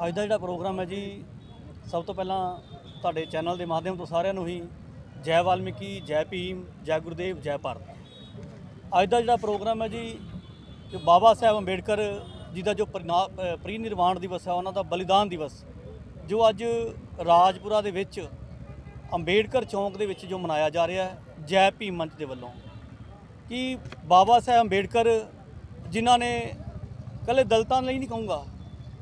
ਅੱਜ ਦਾ ਜਿਹੜਾ ਪ੍ਰੋਗਰਾਮ ਹੈ ਜੀ, ਸਭ ਤੋਂ ਪਹਿਲਾਂ ਤੁਹਾਡੇ ਚੈਨਲ ਦੇ ਮਾਧਿਅਮ ਤੋਂ ਸਾਰਿਆਂ ਨੂੰ ਹੀ ਜੈ ਵਾਲਮੀਕੀ, ਜੈ ਭੀਮ, ਜੈ ਗੁਰਦੇਵ, ਜੈ ਭਾਰਤ। ਅੱਜ ਦਾ ਜਿਹੜਾ ਪ੍ਰੋਗਰਾਮ ਹੈ ਜੀ, ਜੋ ਬਾਬਾ ਸਾਹਿਬ ਅੰਬੇਡਕਰ ਜੀ ਦਾ ਜੋ ਪ੍ਰੀ-ਨਿਰਵਾਣ ਦਿਵਸ ਹੈ, ਉਹਨਾਂ ਦਾ ਬਲੀਦਾਨ ਦਿਵਸ, ਜੋ ਅੱਜ ਰਾਜਪੁਰਾ ਦੇ ਵਿੱਚ ਅੰਬੇਡਕਰ ਚੌਂਕ ਦੇ ਵਿੱਚ ਜੋ ਮਨਾਇਆ ਜਾ ਰਿਹਾ ਹੈ ਜੈ ਭੀਮ ਮੰਚ ਦੇ ਵੱਲੋਂ, ਕਿ ਬਾਬਾ ਸਾਹਿਬ ਅੰਬੇਡਕਰ ਜਿਨ੍ਹਾਂ ਨੇ ਇਕੱਲੇ ਦਲਿਤਾਂ ਲਈ ਨਹੀਂ ਕਹੂੰਗਾ,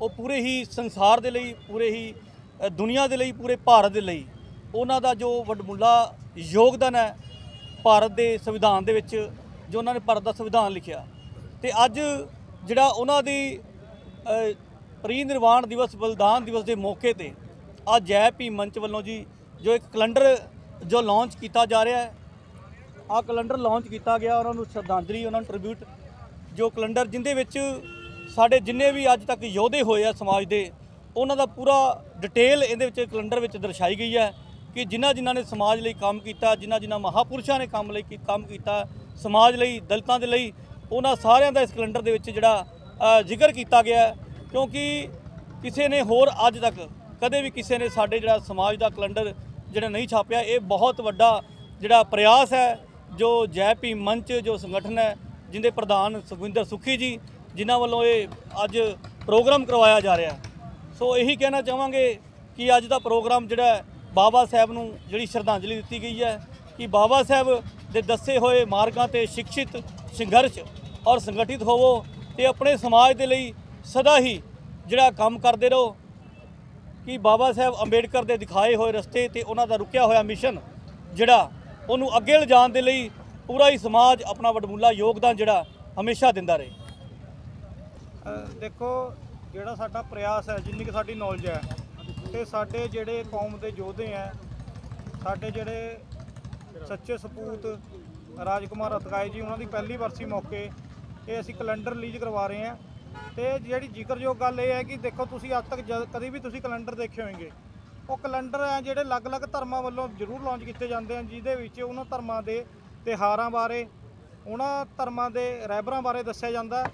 ਉਹ ਪੂਰੇ ਹੀ ਸੰਸਾਰ ਦੇ ਲਈ, ਪੂਰੇ ਹੀ ਦੁਨੀਆ ਦੇ ਲਈ, ਪੂਰੇ ਭਾਰਤ ਦੇ ਲਈ ਉਹਨਾਂ ਦਾ ਜੋ ਵੱਡਮੁੱਲਾ ਯੋਗਦਾਨ ਹੈ ਭਾਰਤ ਦੇ ਸੰਵਿਧਾਨ ਦੇ ਵਿੱਚ, ਜੋ ਉਹਨਾਂ ਨੇ ਭਾਰਤ ਦਾ ਸੰਵਿਧਾਨ ਲਿਖਿਆ। ਤੇ ਅੱਜ ਜਿਹੜਾ ਉਹਨਾਂ ਦੀ ਪ੍ਰੀ ਨਿਰਵਾਣ ਦਿਵਸ, ਬਲੀਦਾਨ ਦਿਵਸ ਦੇ ਮੌਕੇ ਤੇ ਅੱਜ ਜੈ ਭੀਮ ਮੰਚ ਵੱਲੋਂ ਜੀ ਜੋ ਇੱਕ ਕੈਲੰਡਰ ਜੋ ਲਾਂਚ ਕੀਤਾ ਜਾ ਰਿਹਾ ਹੈ, ਆਹ ਕੈਲੰਡਰ ਲਾਂਚ ਕੀਤਾ ਗਿਆ, ਉਹਨਾਂ ਨੂੰ ਸ਼ਰਧਾਂਜਲੀ, ਉਹਨਾਂ ਨੂੰ ਟ੍ਰਿਬਿਊਟ, ਜੋ ਕੈਲੰਡਰ ਜਿੰਦੇ ਵਿੱਚ ਸਾਡੇ ਜਿੰਨੇ ਵੀ ਅੱਜ ਤੱਕ ਯੋਧੇ ਹੋਏ ਆ ਸਮਾਜ ਦੇ, ਉਹਨਾਂ ਦਾ ਪੂਰਾ ਡਿਟੇਲ ਇਹਦੇ ਵਿੱਚ ਕੈਲੰਡਰ ਵਿੱਚ ਦਰਸਾਈ ਗਈ ਹੈ ਕਿ ਜਿਨ੍ਹਾਂ ਨੇ ਸਮਾਜ ਲਈ ਕੰਮ ਕੀਤਾ, ਜਿਨ੍ਹਾਂ ਮਹਾਪੁਰਸ਼ਾਂ ਨੇ ਕੰਮ ਕੀਤਾ ਸਮਾਜ ਲਈ, ਦਲਿਤਾਂ ਦੇ ਲਈ, ਉਹਨਾਂ ਸਾਰਿਆਂ ਦਾ ਇਸ ਕੈਲੰਡਰ ਦੇ ਵਿੱਚ ਜਿਹੜਾ ਜ਼ਿਕਰ ਕੀਤਾ ਗਿਆ। ਕਿਉਂਕਿ ਕਿਸੇ ਨੇ ਹੋਰ ਅੱਜ ਤੱਕ ਕਦੇ ਵੀ ਕਿਸੇ ਨੇ ਸਾਡੇ ਜਿਹੜਾ ਸਮਾਜ ਦਾ ਕੈਲੰਡਰ ਜਿਹੜਾ ਨਹੀਂ ਛਾਪਿਆ। ਇਹ ਬਹੁਤ ਵੱਡਾ ਜਿਹੜਾ ਪ੍ਰਯਾਸ ਹੈ ਜੋ ਜੈ ਭੀਮ ਮੰਚ ਜੋ ਸੰਗਠਨ ਹੈ, ਜਿੰਦੇ ਪ੍ਰਧਾਨ ਸੁਖਵਿੰਦਰ ਸੁੱਖੀ ਜੀ, ਜਿਨ੍ਹਾਂ ਵੱਲੋਂ ਇਹ ਅੱਜ ਪ੍ਰੋਗਰਾਮ ਕਰਵਾਇਆ ਜਾ ਰਿਹਾ। ਸੋ ਇਹੀ ਕਹਿਣਾ ਚਾਹਾਂਗੇ ਕਿ ਅੱਜ ਦਾ ਪ੍ਰੋਗਰਾਮ ਜਿਹੜਾ ਬਾਬਾ ਸਾਹਿਬ ਨੂੰ ਜਿਹੜੀ ਸ਼ਰਧਾਂਜਲੀ ਦਿੱਤੀ ਗਈ ਹੈ, ਕਿ ਬਾਬਾ ਸਾਹਿਬ ਦੇ ਦੱਸੇ ਹੋਏ ਮਾਰਗਾਂ ਤੇ ਸ਼ਿਕਸ਼ਿਤ, ਸੰਘਰਸ਼ ਔਰ ਸੰਗਠਿਤ ਹੋਵੋ ਤੇ ਆਪਣੇ ਸਮਾਜ ਦੇ ਲਈ ਸਦਾ ਹੀ ਜਿਹੜਾ ਕੰਮ ਕਰਦੇ ਰਹੋ, ਕਿ ਬਾਬਾ ਸਾਹਿਬ ਅੰਬੇਡਕਰ ਦੇ ਦਿਖਾਏ ਹੋਏ ਰਸਤੇ ਤੇ ਉਹਨਾਂ ਦਾ ਰੁਕਿਆ ਹੋਇਆ ਮਿਸ਼ਨ ਜਿਹੜਾ ਉਹਨੂੰ ਅੱਗੇ ਲਿਜਾਣ ਦੇ ਲਈ ਪੂਰਾ ਹੀ ਸਮਾਜ ਆਪਣਾ ਵੱਡਮੁੱਲਾ ਯੋਗਦਾਨ ਜਿਹੜਾ ਹਮੇਸ਼ਾ ਦਿੰਦਾ ਰਹੇ। ਦੇਖੋ, ਜਿਹੜਾ ਸਾਡਾ ਪ੍ਰਯਾਸ ਹੈ, ਜਿੰਨੀ ਕਿ ਸਾਡੀ ਨੌਲੇਜ ਹੈ, ਤੇ ਸਾਡੇ ਜਿਹੜੇ ਕੌਮ ਦੇ ਯੋਧੇ ਹੈ, ਸਾਡੇ ਜਿਹੜੇ ਸੱਚੇ ਸਪੂਤ ਰਾਜਕੁਮਾਰ ਅਤਕਾਈ ਜੀ, ਉਹਨਾਂ ਦੀ ਪਹਿਲੀ ਵਰਸੀ ਮੌਕੇ ਇਹ ਅਸੀਂ ਕੈਲੰਡਰ ਰਿਲੀਜ਼ ਕਰਵਾ ਰਹੇ ਹਾਂ। ਤੇ ਜਿਹੜੀ ਜ਼ਿਕਰਯੋਗ ਗੱਲ ਇਹ ਹੈ ਕਿ ਦੇਖੋ, ਤੁਸੀਂ ਅੱਜ ਤੱਕ ਕਦੀ ਵੀ ਤੁਸੀਂ ਕੈਲੰਡਰ ਦੇਖੇ ਹੋਣਗੇ, ਉਹ ਕੈਲੰਡਰ ਹੈ ਜਿਹੜੇ ਅਲੱਗ-ਅਲੱਗ ਧਰਮਾਂ ਵੱਲੋਂ ਜ਼ਰੂਰ ਲਾਂਚ ਕੀਤੇ ਜਾਂਦੇ ਹਨ, ਜਿਹਦੇ ਵਿੱਚ ਉਹਨਾਂ ਧਰਮਾਂ ਦੇ ਤਿਉਹਾਰਾਂ ਬਾਰੇ, ਉਹਨਾਂ ਧਰਮਾਂ ਦੇ ਰਹਿਬਰਾਂ ਬਾਰੇ ਦੱਸਿਆ ਜਾਂਦਾ।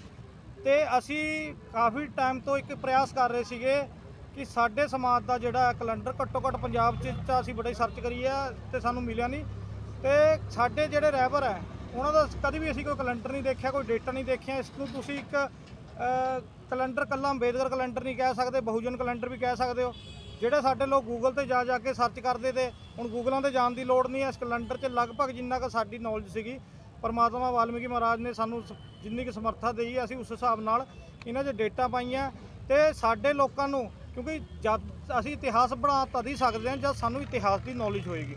ਤੇ ਅਸੀਂ ਕਾਫੀ ਟਾਈਮ ਤੋਂ ਇੱਕ ਪ੍ਰਯਾਸ ਕਰ ਰਹੇ ਸੀਗੇ ਕਿ ਸਾਡੇ ਸਮਾਜ ਦਾ ਜਿਹੜਾ ਕੈਲੰਡਰ ਘੱਟੋ ਘੱਟ ਪੰਜਾਬ 'ਚ ਅਸੀਂ ਬੜੇ ਸਰਚ ਕਰੀਏ ਤੇ ਸਾਨੂੰ ਮਿਲਿਆ ਨਹੀਂ। ਤੇ ਸਾਡੇ ਜਿਹੜੇ ਰਹਿਬਰ ਹੈ ਉਹਨਾਂ ਦਾ ਕਦੀ ਵੀ ਅਸੀਂ ਕੋਈ ਕੈਲੰਡਰ ਨਹੀਂ ਦੇਖਿਆ, ਕੋਈ ਡੇਟਾ ਨਹੀਂ ਦੇਖਿਆ। ਇਸ ਨੂੰ ਤੁਸੀਂ ਇੱਕ ਕੈਲੰਡਰ ਕੱਲਾ ਅੰਬੇਦਕਰ ਕੈਲੰਡਰ ਨਹੀਂ ਕਹਿ ਸਕਦੇ, ਬਹੁਜਨ ਕੈਲੰਡਰ ਵੀ ਕਹਿ ਸਕਦੇ ਹੋ। ਜਿਹੜੇ ਸਾਡੇ ਲੋਕ ਗੂਗਲ ਤੇ ਜਾ ਕੇ ਸਰਚ ਕਰਦੇ ਤੇ ਹੁਣ ਗੂਗਲਾਂ ਤੇ ਜਾਣ ਦੀ ਲੋੜ ਨਹੀਂ ਹੈ। ਇਸ ਕੈਲੰਡਰ 'ਚ ਲਗਭਗ ਜਿੰਨਾ ਕੁ ਸਾਡੀ ਨੌਲੇਜ ਸੀਗੀ, ਪਰਮਾਤਮਾ ਵਾਲਮੀਕੀ ਮਹਾਰਾਜ ਨੇ ਸਾਨੂੰ ਜਿੰਨੀ ਕੁ ਸਮਰੱਥਾ ਦੇਈ, ਅਸੀਂ ਉਸ ਹਿਸਾਬ ਨਾਲ ਇਹਨਾਂ 'ਚ ਡੇਟਾ ਪਾਈਆਂ। ਤੇ ਸਾਡੇ ਲੋਕਾਂ ਨੂੰ, ਕਿਉਂਕਿ ਜਦ ਅਸੀਂ ਇਤਿਹਾਸ ਬਣਾ ਤਦ ਹੀ ਸਕਦੇ ਹਾਂ ਜਦ ਸਾਨੂੰ ਇਤਿਹਾਸ ਦੀ ਨੌਲੇਜ ਹੋਏਗੀ।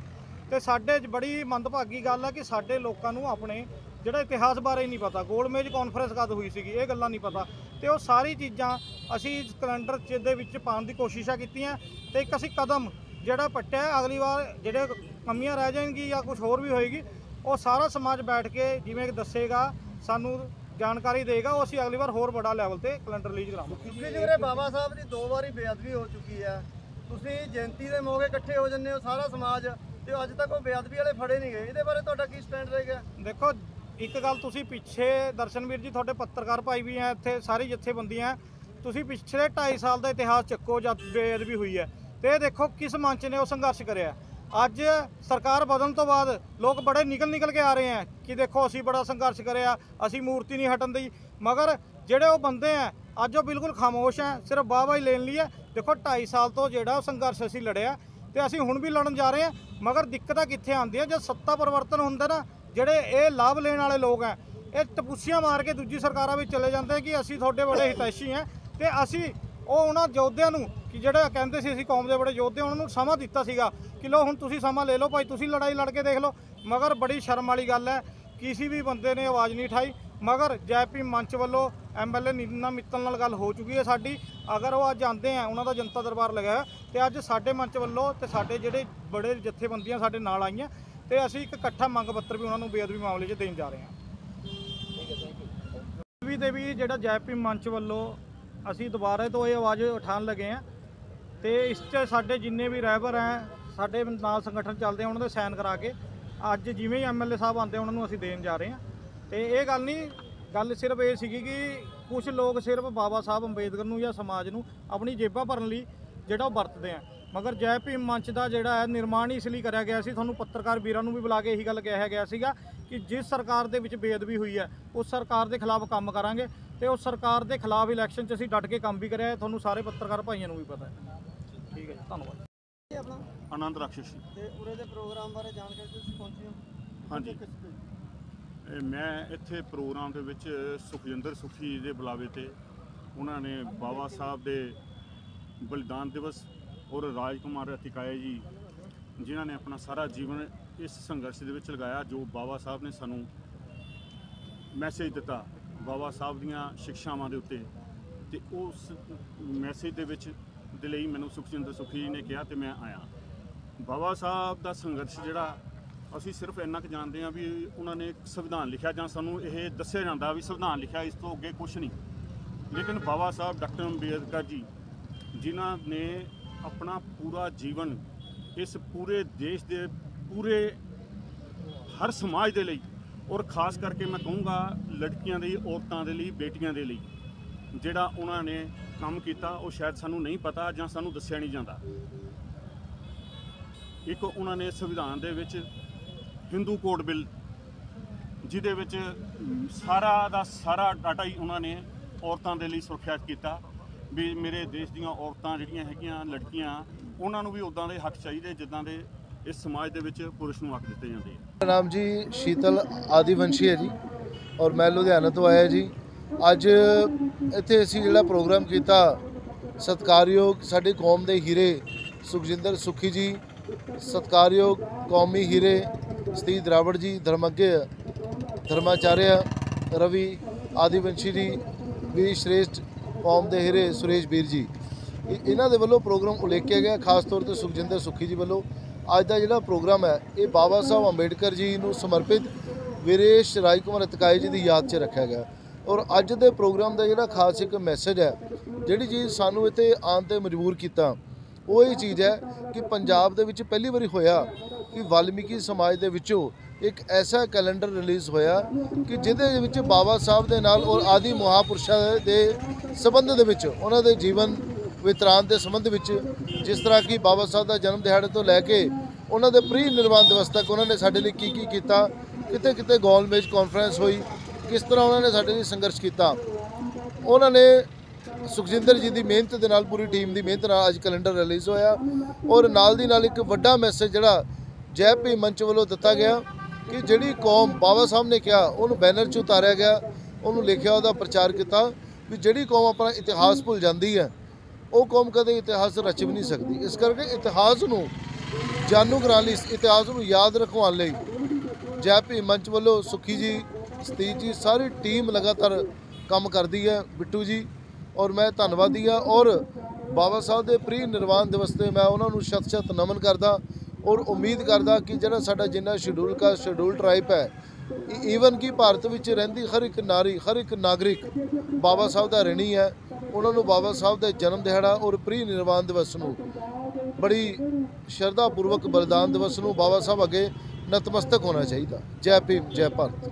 ਤੇ ਸਾਡੇ ਬੜੀ ਮੰਦਭਾਗੀ ਗੱਲ ਹੈ ਕਿ ਸਾਡੇ ਲੋਕਾਂ ਨੂੰ ਆਪਣੇ ਜਿਹੜਾ ਇਤਿਹਾਸ ਬਾਰੇ ਨਹੀਂ ਪਤਾ। ਗੋਲਮੇਜ ਕਾਨਫਰੰਸ ਕਦ ਹੋਈ ਸੀਗੀ, ਇਹ ਗੱਲਾਂ ਨਹੀਂ ਪਤਾ। ਤੇ ਉਹ ਸਾਰੀ ਚੀਜ਼ਾਂ ਅਸੀਂ ਇਸ ਕੈਲੰਡਰ ਦੇ ਵਿੱਚ ਪਾਉਣ ਦੀ ਕੋਸ਼ਿਸ਼ਾਂ ਕੀਤੀਆਂ। ਤੇ ਇੱਕ ਅਸੀਂ ਕਦਮ ਜਿਹੜਾ ਪੱਟਿਆ, ਅਗਲੀ ਵਾਰ ਜਿਹੜੇ ਕਮੀਆਂ ਰਹਿ ਜਾਣਗੀ ਜਾਂ ਕੁਝ ਹੋਰ ਵੀ ਹੋਏਗੀ, ਉਹ ਸਾਰਾ ਸਮਾਜ ਬੈਠ ਕੇ ਜਿਵੇਂ ਕਿ ਦੱਸੇਗਾ, ਸਾਨੂੰ ਜਾਣਕਾਰੀ ਦੇਗਾ, ਉਹ ਅਸੀਂ ਅਗਲੀ ਵਾਰ ਹੋਰ ਵੱਡਾ ਲੈਵਲ ਤੇ ਕੈਲੰਡਰ ਰਿਲੀਜ਼ ਕਰਾਵਾਂਗੇ। ਕਿਉਂਕਿ ਜਿਹੜੇ ਬਾਬਾ ਸਾਹਿਬ ਦੀ 2 ਵਾਰੀ ਬੇਅਦਬੀ ਹੋ ਚੁੱਕੀ ਹੈ, ਤੁਸੀਂ ਜਯੰਤੀ ਦੇ ਮੌਕੇ ਇਕੱਠੇ ਹੋ ਜੰਨੇ ਹੋ ਸਾਰਾ ਸਮਾਜ, ਤੇ ਅੱਜ ਤੱਕ ਉਹ ਬੇਅਦਬੀ ਵਾਲੇ ਫੜੇ ਨਹੀਂ ਗਏ। ਇਹਦੇ ਬਾਰੇ ਤੁਹਾਡਾ ਕੀ ਸਟੈਂਡ ਰਹੇਗਾ? ਦੇਖੋ, ਇੱਕ ਗੱਲ ਤੁਸੀਂ ਪਿੱਛੇ ਦਰਸ਼ਨਵੀਰ ਜੀ, ਤੁਹਾਡੇ ਪੱਤਰਕਾਰ ਭਾਈ ਵੀ ਹੈ ਇੱਥੇ, ਸਾਰੀ ਜਥੇਬੰਦੀਆਂ, ਤੁਸੀਂ ਪਿਛਲੇ 2.5 ਸਾਲ ਦਾ ਇਤਿਹਾਸ ਚੱਕੋ ਜਦ ਬੇਅਦਬੀ ਹੋਈ ਹੈ, ਤੇ ਇਹ ਦੇਖੋ ਕਿਸ ਮੰਚ ਨੇ ਉਹ ਸੰਘਰਸ਼ ਕਰਿਆ। ਅੱਜ ਸਰਕਾਰ ਬਦਲਣ ਤੋਂ ਬਾਅਦ ਲੋਕ ਬੜੇ ਨਿਕਲ ਕੇ ਆ ਰਹੇ ਹੈ ਕਿ ਦੇਖੋ ਅਸੀਂ ਬੜਾ ਸੰਘਰਸ਼ ਕਰਿਆ, ਅਸੀਂ ਮੂਰਤੀ ਨਹੀਂ ਹਟਣ ਦੀ। ਮਗਰ ਜਿਹੜੇ ਉਹ ਬੰਦੇ ਹੈ ਅੱਜ ਉਹ ਬਿਲਕੁਲ ਖਾਮੋਸ਼ ਹੈ, ਸਿਰਫ ਵਾਹਵਾਹੀ ਲੈਣ ਲਈ ਹੈ। ਦੇਖੋ, 2.5 ਸਾਲ ਤੋਂ ਜਿਹੜਾ ਉਹ ਸੰਘਰਸ਼ ਅਸੀਂ ਲੜਿਆ ਤੇ ਅਸੀਂ ਹੁਣ ਵੀ ਲੜਨ ਜਾ ਰਹੇ ਹਾਂ। ਮਗਰ ਦਿੱਕਤਾਂ ਕਿੱਥੇ ਆਉਂਦੀਆਂ? ਜਦ ਸੱਤਾ ਪਰਿਵਰਤਨ ਹੁੰਦਾ ਨਾ, ਜਿਹੜੇ ਇਹ ਲਾਭ ਲੈਣ ਵਾਲੇ ਲੋਕ ਹੈ, ਇਹ ਟਪੂਸੀਆਂ ਮਾਰ ਕੇ ਦੂਜੀ ਸਰਕਾਰਾਂ ਵਿੱਚ ਚਲੇ ਜਾਂਦੇ ਕਿ ਅਸੀਂ ਤੁਹਾਡੇ ਬੜੇ ਹਿਤੈਸ਼ੀ ਹਾਂ। ਤੇ ਅਸੀਂ ਉਹਨਾਂ ਯੋਧਿਆਂ ਨੂੰ, ਕਿ ਜਿਹੜੇ ਕਹਿੰਦੇ ਸੀ ਅਸੀਂ ਕੌਮ ਦੇ ਬੜੇ ਯੋਧੇ, ਉਹਨਾਂ ਨੂੰ ਸਮਾਂ ਦਿੱਤਾ ਸੀਗਾ ਕਿ ਲੋ ਹੁਣ ਤੁਸੀਂ ਸਮਾਂ ਲੈ ਲਓ ਭਾਈ, ਤੁਸੀਂ ਲੜਾਈ ਲੜ ਕੇ ਦੇਖ ਲਓ। ਮਗਰ ਬੜੀ ਸ਼ਰਮ ਵਾਲੀ ਗੱਲ ਹੈ, ਕਿਸੇ ਵੀ ਬੰਦੇ ਨੇ ਆਵਾਜ਼ ਨਹੀਂ ਉਠਾਈ। ਮਗਰ ਜੈ ਭੀਮ ਮੰਚ ਵੱਲੋਂ MLA ਨੀਨਾ ਮਿੱਤਲ ਨਾਲ ਗੱਲ ਹੋ ਚੁੱਕੀ ਹੈ ਸਾਡੀ। ਅਗਰ ਉਹ ਅੱਜ ਆਉਂਦੇ ਆ, ਉਹਨਾਂ ਦਾ ਜਨਤਾ ਦਰਬਾਰ ਲਗਾਇਆ, ਤੇ ਅੱਜ ਸਾਡੇ ਮੰਚ ਵੱਲੋਂ ਤੇ ਸਾਡੇ ਜਿਹੜੇ ਬੜੇ ਜਥੇਬੰਦੀਆਂ ਸਾਡੇ ਨਾਲ ਆਈਆਂ, ਤੇ ਅਸੀਂ ਇੱਕ ਇਕੱਠਾ ਮੰਗ ਪੱਤਰ ਵੀ ਉਹਨਾਂ ਨੂੰ ਬੇਅਦਬੀ ਮਾਮਲੇ 'ਚ ਦੇਣ ਜਾ ਰਹੇ ਹਾਂ। ਬੇਅਦਬੀ ਦੇ ਵੀ ਜਿਹੜਾ ਜੈ ਭੀਮ ਮੰਚ ਵੱਲੋਂ ਅਸੀਂ ਦੁਬਾਰਾ ਤੋਂ ਇਹ ਆਵਾਜ਼ ਉਠਾਉਣ ਲੱਗੇ ਹਾਂ। ਤੇ ਇਸ 'ਚ ਸਾਡੇ ਜਿੰਨੇ ਵੀ ਰਹਿਬਰ ਹੈ, ਸਾਡੇ ਨਾਲ ਸੰਗਠਨ ਚੱਲਦੇ ਆ, ਉਹਨਾਂ ਦੇ ਸਾਈਨ ਕਰਾ ਕੇ ਅੱਜ ਜਿਵੇਂ ਹੀ MLA ਸਾਹਿਬ ਆਉਂਦੇ ਉਹਨਾਂ ਨੂੰ ਅਸੀਂ ਦੇਣ ਜਾ ਰਹੇ ਹਾਂ। ਤੇ ਇਹ ਗੱਲ ਨਹੀਂ ਗੱਲ ਸਿਰਫ ਇਹ ਸੀਗੀ ਕਿ ਕੁਝ ਲੋਕ ਸਿਰਫ ਬਾਬਾ ਸਾਹਿਬ ਅੰਬੇਦਕਰ ਨੂੰ ਜਾਂ ਸਮਾਜ ਨੂੰ ਆਪਣੀ ਜੇਬਾਂ ਭਰਨ ਲਈ ਜਿਹੜਾ ਉਹ ਵਰਤਦੇ ਆ, ਮਗਰ ਜੈ ਭੀਮ ਮੰਚ ਦਾ ਜਿਹੜਾ ਹੈ ਨਿਰਮਾਣ ਇਸ ਲਈ ਕਰਿਆ ਗਿਆ ਸੀ। ਤੁਹਾਨੂੰ ਪੱਤਰਕਾਰ ਵੀਰਾਂ ਨੂੰ ਵੀ ਬੁਲਾ ਕੇ ਇਹੀ ਗੱਲ ਕਿਹਾ ਗਿਆ ਸੀਗਾ ਕਿ ਜਿਸ ਸਰਕਾਰ ਦੇ ਵਿੱਚ ਬੇਅਦਬੀ ਹੋਈ ਹੈ ਉਸ ਸਰਕਾਰ ਦੇ ਖਿਲਾਫ ਕੰਮ ਕਰਾਂਗੇ, ਤੇ ਉਸ ਸਰਕਾਰ ਦੇ ਖਿਲਾਫ ਇਲੈਕਸ਼ਨ 'ਚ ਅਸੀਂ ਡਟ ਕੇ ਕੰਮ ਵੀ ਕਰਿਆ ਹੈ। ਤੁਹਾਨੂੰ ਸਾਰੇ ਪੱਤਰਕਾਰ ਭਾਈਆਂ ਨੂੰ ਵੀ ਪਤਾ ਹੈ। ਠੀਕ ਹੈ ਜੀ, ਧੰਨਵਾਦ। ਆਪਣਾ ਆਨੰਦ ਰਾਖਸ਼। ਤੇ ਉਰੇ ਦੇ ਪ੍ਰੋਗਰਾਮ ਬਾਰੇ ਜਾਣਕਾਰੀ ਤੁਸੀਂ ਪਹੁੰਚੇ ਹੋ? ਹਾਂਜੀ, ਮੈਂ ਇੱਥੇ ਪ੍ਰੋਗਰਾਮ ਦੇ ਵਿੱਚ ਸੁਖਜਿੰਦਰ ਸੁਖੀ ਦੇ ਬੁਲਾਵੇ ਤੇ ਉਹਨਾਂ ਨੇ ਬਾਬਾ ਸਾਹਿਬ ਦੇ ਬਲੀਦਾਨ ਦਿਵਸ ਔਰ ਰਾਜਕੁਮਾਰ ਅਤਿਕਾਏ ਜੀ ਜਿਨ੍ਹਾਂ ਨੇ ਆਪਣਾ ਸਾਰਾ ਜੀਵਨ ਇਸ ਸੰਘਰਸ਼ ਦੇ ਵਿੱਚ ਲਗਾਇਆ, ਜੋ ਬਾਬਾ ਸਾਹਿਬ ਨੇ ਸਾਨੂੰ ਮੈਸੇਜ ਦਿੱਤਾ ਬਾਬਾ ਸਾਹਿਬ ਦੀਆਂ ਸਿੱਖਿਆਵਾਂ ਦੇ ਉੱਤੇ, ਤੇ ਉਸ ਮੈਸੇਜ ਦੇ ਵਿੱਚ ਦੇ ਲਈ ਮੈਨੂੰ ਸੁਖਜਿੰਦਰ ਸੁਖੀ ਨੇ ਕਿਹਾ ਤੇ ਮੈਂ ਆਇਆ। ਬਾਬਾ ਸਾਹਿਬ ਦਾ ਸੰਘਰਸ਼ ਜਿਹੜਾ ਅਸੀਂ ਸਿਰਫ ਇੰਨਾ ਕੁ ਜਾਣਦੇ ਹਾਂ ਵੀ ਉਹਨਾਂ ਨੇ ਇੱਕ ਸੰਵਿਧਾਨ ਲਿਖਿਆ, ਜਾਂ ਸਾਨੂੰ ਇਹ ਦੱਸਿਆ ਜਾਂਦਾ ਵੀ ਸੰਵਿਧਾਨ ਲਿਖਿਆ, ਇਸ ਤੋਂ ਅੱਗੇ ਕੁਝ ਨਹੀਂ। ਲੇਕਿਨ ਬਾਬਾ ਸਾਹਿਬ ਡਾਕਟਰ ਅੰਬੇਦਕਰ ਜੀ ਜਿਨ੍ਹਾਂ ਨੇ ਆਪਣਾ ਪੂਰਾ ਜੀਵਨ ਇਸ ਪੂਰੇ ਦੇਸ਼ ਦੇ ਪੂਰੇ ਹਰ ਸਮਾਜ ਦੇ ਲਈ ਔਰ ਖਾਸ ਕਰਕੇ ਮੈਂ ਕਹੂੰਗਾ ਲੜਕੀਆਂ ਦੇ, ਔਰਤਾਂ ਦੇ ਲਈ, ਬੇਟੀਆਂ ਦੇ ਲਈ ਜਿਹੜਾ ਉਹਨਾਂ ਨੇ ਕੰਮ ਕੀਤਾ ਉਹ ਸ਼ਾਇਦ ਸਾਨੂੰ ਨਹੀਂ ਪਤਾ ਜਾਂ ਸਾਨੂੰ ਦੱਸਿਆ ਨਹੀਂ ਜਾਂਦਾ। ਇੱਕ ਉਹਨਾਂ ਨੇ ਸੰਵਿਧਾਨ ਦੇ ਵਿੱਚ ਹਿੰਦੂ ਕੋਡ ਬਿੱਲ ਜਿਹਦੇ ਵਿੱਚ ਸਾਰਾ ਦਾ ਸਾਰਾ ਡਾਟਾ ਹੀ ਉਹਨਾਂ ਨੇ ਔਰਤਾਂ ਦੇ ਲਈ ਸੁਰੱਖਿਅਤ ਕੀਤਾ ਵੀ ਮੇਰੇ ਦੇਸ਼ ਦੀਆਂ ਔਰਤਾਂ ਜਿਹੜੀਆਂ ਹੈਗੀਆਂ, ਲੜਕੀਆਂ, ਉਹਨਾਂ ਨੂੰ ਵੀ ਉੱਦਾਂ ਦੇ ਹੱਕ ਚਾਹੀਦੇ ਜਿੱਦਾਂ ਦੇ ਇਸ ਸਮਾਜ ਦੇ ਵਿੱਚ ਪੁਰਸ਼ ਨੂੰ ਹੱਕ ਦਿੱਤੇ ਜਾਂਦੇ ਆ। ਮੇਰਾ ਨਾਮ ਜੀ ਸ਼ੀਤਲ ਆਦੀਵੰਸ਼ੀ ਹੈ ਜੀ ਔਰ ਮੈਂ ਲੁਧਿਆਣਾ ਤੋਂ ਆਇਆ ਜੀ। ਅੱਜ ਇੱਥੇ ਅਸੀਂ ਜਿਹੜਾ ਪ੍ਰੋਗਰਾਮ ਕੀਤਾ, ਸਤਿਕਾਰਯੋਗ ਸਾਡੇ ਕੌਮ ਦੇ ਹੀਰੇ ਸੁਖਜਿੰਦਰ ਸੁਖੀ ਜੀ, ਸਤਿਕਾਰਯੋਗ ਕੌਮੀ ਹੀਰੇ ਸਤੀਸ਼ ਦਰਾਵੜ ਜੀ, ਧਰਮੱਗੇ ਧਰਮਾਚਾਰਿਆ ਰਵੀ ਆਦੀਵੰਸ਼ੀ ਜੀ, ਵੀ ਸ਼੍ਰੇਸ਼ਠ ਕੌਮ ਦੇ ਹੀਰੇ ਸੁਰੇਸ਼ ਵੀਰ ਜੀ, ਇਹਨਾਂ ਦੇ ਵੱਲੋਂ ਪ੍ਰੋਗਰਾਮ ਉਲੀਕਿਆ ਗਿਆ। ਖਾਸ ਤੌਰ ਤੇ ਸੁਖਜਿੰਦਰ ਸੁਖੀ ਜੀ ਵੱਲੋਂ ਅੱਜ ਦਾ ਜਿਹੜਾ ਪ੍ਰੋਗਰਾਮ ਹੈ ਇਹ ਬਾਬਾ ਸਾਹਿਬ ਅੰਬੇਡਕਰ ਜੀ ਨੂੰ ਸਮਰਪਿਤ ਵੀਰੇਸ਼ ਰਾਜਕੁਮਾਰ ਅਤਕਾਏ ਜੀ ਦੀ ਯਾਦ 'ਚ ਰੱਖਿਆ ਗਿਆ। ਔਰ ਅੱਜ ਦੇ ਪ੍ਰੋਗਰਾਮ ਦਾ ਜਿਹੜਾ ਖਾਸ ਇੱਕ ਮੈਸੇਜ ਹੈ, ਜਿਹੜੀ ਚੀਜ਼ ਸਾਨੂੰ ਇੱਥੇ ਆਉਣ 'ਤੇ ਮਜਬੂਰ ਕੀਤਾ ਉਹ ਇਹ ਚੀਜ਼ ਹੈ ਕਿ ਪੰਜਾਬ ਦੇ ਵਿੱਚ ਪਹਿਲੀ ਵਾਰੀ ਹੋਇਆ ਕਿ ਵਾਲਮੀਕੀ ਸਮਾਜ ਦੇ ਵਿੱਚੋਂ ਇੱਕ ਐਸਾ ਕੈਲੰਡਰ ਰਿਲੀਜ਼ ਹੋਇਆ ਕਿ ਜਿਹਦੇ ਵਿੱਚ ਬਾਬਾ ਸਾਹਿਬ ਦੇ ਨਾਲ ਔਰ ਆਦਿ ਮਹਾਪੁਰਸ਼ਾਂ ਦੇ ਸੰਬੰਧ ਦੇ ਵਿੱਚ, ਉਹਨਾਂ ਦੇ ਜੀਵਨ ਵਿਤਰਾਨ ਦੇ ਸੰਬੰਧ ਵਿੱਚ, ਜਿਸ ਤਰ੍ਹਾਂ ਕਿ ਬਾਬਾ ਸਾਹਿਬ ਦਾ ਜਨਮ ਦਿਹਾੜੇ ਤੋਂ ਲੈ ਕੇ ਉਹਨਾਂ ਦੇ ਪ੍ਰੀ ਨਿਰਵਾਣ ਦਿਵਸ ਤੱਕ ਉਹਨਾਂ ਨੇ ਸਾਡੇ ਲਈ ਕੀ ਕੀਤਾ, ਕਿਤੇ ਕਿਤੇ ਗੋਲਮੇਜ ਕਾਨਫਰੰਸ ਹੋਈ, ਕਿਸ ਤਰ੍ਹਾਂ ਉਹਨਾਂ ਨੇ ਸਾਡੇ ਲਈ ਸੰਘਰਸ਼ ਕੀਤਾ। ਉਹਨਾਂ ਨੇ ਸੁਖਜਿੰਦਰ ਜੀ ਦੀ ਮਿਹਨਤ ਦੇ ਨਾਲ, ਪੂਰੀ ਟੀਮ ਦੀ ਮਿਹਨਤ ਨਾਲ ਅੱਜ ਕੈਲੰਡਰ ਰਿਲੀਜ਼ ਹੋਇਆ। ਔਰ ਨਾਲ ਦੀ ਨਾਲ ਇੱਕ ਵੱਡਾ ਮੈਸੇਜ ਜਿਹੜਾ ਜੈ ਭੀਮ ਮੰਚ ਵੱਲੋਂ ਦਿੱਤਾ ਗਿਆ ਕਿ ਜਿਹੜੀ ਕੌਮ ਬਾਬਾ ਸਾਹਿਬ ਨੇ ਕਿਹਾ ਉਹਨੂੰ ਬੈਨਰ 'ਚ ਉਤਾਰਿਆ ਗਿਆ, ਉਹਨੂੰ ਲਿਖਿਆ, ਉਹਦਾ ਪ੍ਰਚਾਰ ਕੀਤਾ ਵੀ ਜਿਹੜੀ ਕੌਮ ਆਪਣਾ ਇਤਿਹਾਸ ਭੁੱਲ ਜਾਂਦੀ ਹੈ ਉਹ ਕੌਮ ਕਦੇ ਇਤਿਹਾਸ ਰਚ ਵੀ ਨਹੀਂ ਸਕਦੀ। ਇਸ ਕਰਕੇ ਇਤਿਹਾਸ ਨੂੰ ਜਾਣੂ ਕਰਾਉਣ ਲਈ, ਇਤਿਹਾਸ ਨੂੰ ਯਾਦ ਰਖਵਾਉਣ ਲਈ ਜੈ ਭੀਮ ਮੰਚ ਵੱਲੋਂ ਸੁਖੀ ਜੀ, ਸਤੀਸ਼ ਜੀ, ਸਾਰੀ ਟੀਮ ਲਗਾਤਾਰ ਕੰਮ ਕਰਦੀ ਹੈ। ਬਿੱਟੂ ਜੀ ਔਰ ਮੈਂ ਧੰਨਵਾਦੀ ਹਾਂ। ਔਰ ਬਾਬਾ ਸਾਹਿਬ ਦੇ ਪ੍ਰੀ ਨਿਰਵਾਣ ਦਿਵਸ 'ਤੇ ਮੈਂ ਉਹਨਾਂ ਨੂੰ ਸ਼ਤ ਨਮਨ ਕਰਦਾ ਔਰ ਉਮੀਦ ਕਰਦਾ ਕਿ ਜਿਹੜਾ ਸਾਡਾ ਜਿੰਨਾ ਸ਼ਡਿਊਲ ਟਰਾਈਬ ਹੈ, ਈਵਨ ਕਿ ਭਾਰਤ ਵਿੱਚ ਰਹਿੰਦੀ ਹਰ ਇੱਕ ਨਾਰੀ, ਹਰ ਇੱਕ ਨਾਗਰਿਕ ਬਾਬਾ ਸਾਹਿਬ ਦਾ ਰਿਣੀ ਹੈ। ਉਹਨਾਂ ਨੂੰ ਬਾਬਾ ਸਾਹਿਬ ਦੇ ਜਨਮ ਦਿਹਾੜਾ ਔਰ ਪ੍ਰੀ ਨਿਰਵਾਣ ਦਿਵਸ ਨੂੰ ਬੜੀ ਸ਼ਰਧਾ ਪੂਰਵਕ, ਬਲੀਦਾਨ ਦਿਵਸ ਨੂੰ ਬਾਬਾ ਸਾਹਿਬ ਅੱਗੇ ਨਤਮਸਤਕ ਹੋਣਾ ਚਾਹੀਦਾ। ਜੈ ਭੀਮ, ਜੈ ਭਾਰਤ।